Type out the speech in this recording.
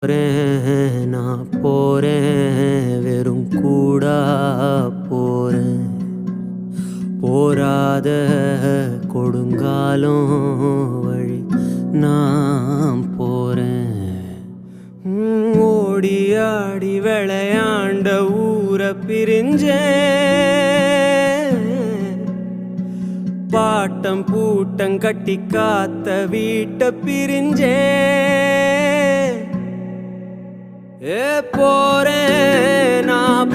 நான் போறேன் வெறும் கூடா போறேன் போராத கொடுங்காலும் வழி நான் போறேன் ஓடி ஆடி விளையாண்ட ஊரை பிரிஞ்சேன் பாட்டம் பூட்டம் கட்டி காத்த வீட்டை பிரிஞ்சேன் போறேன் நான்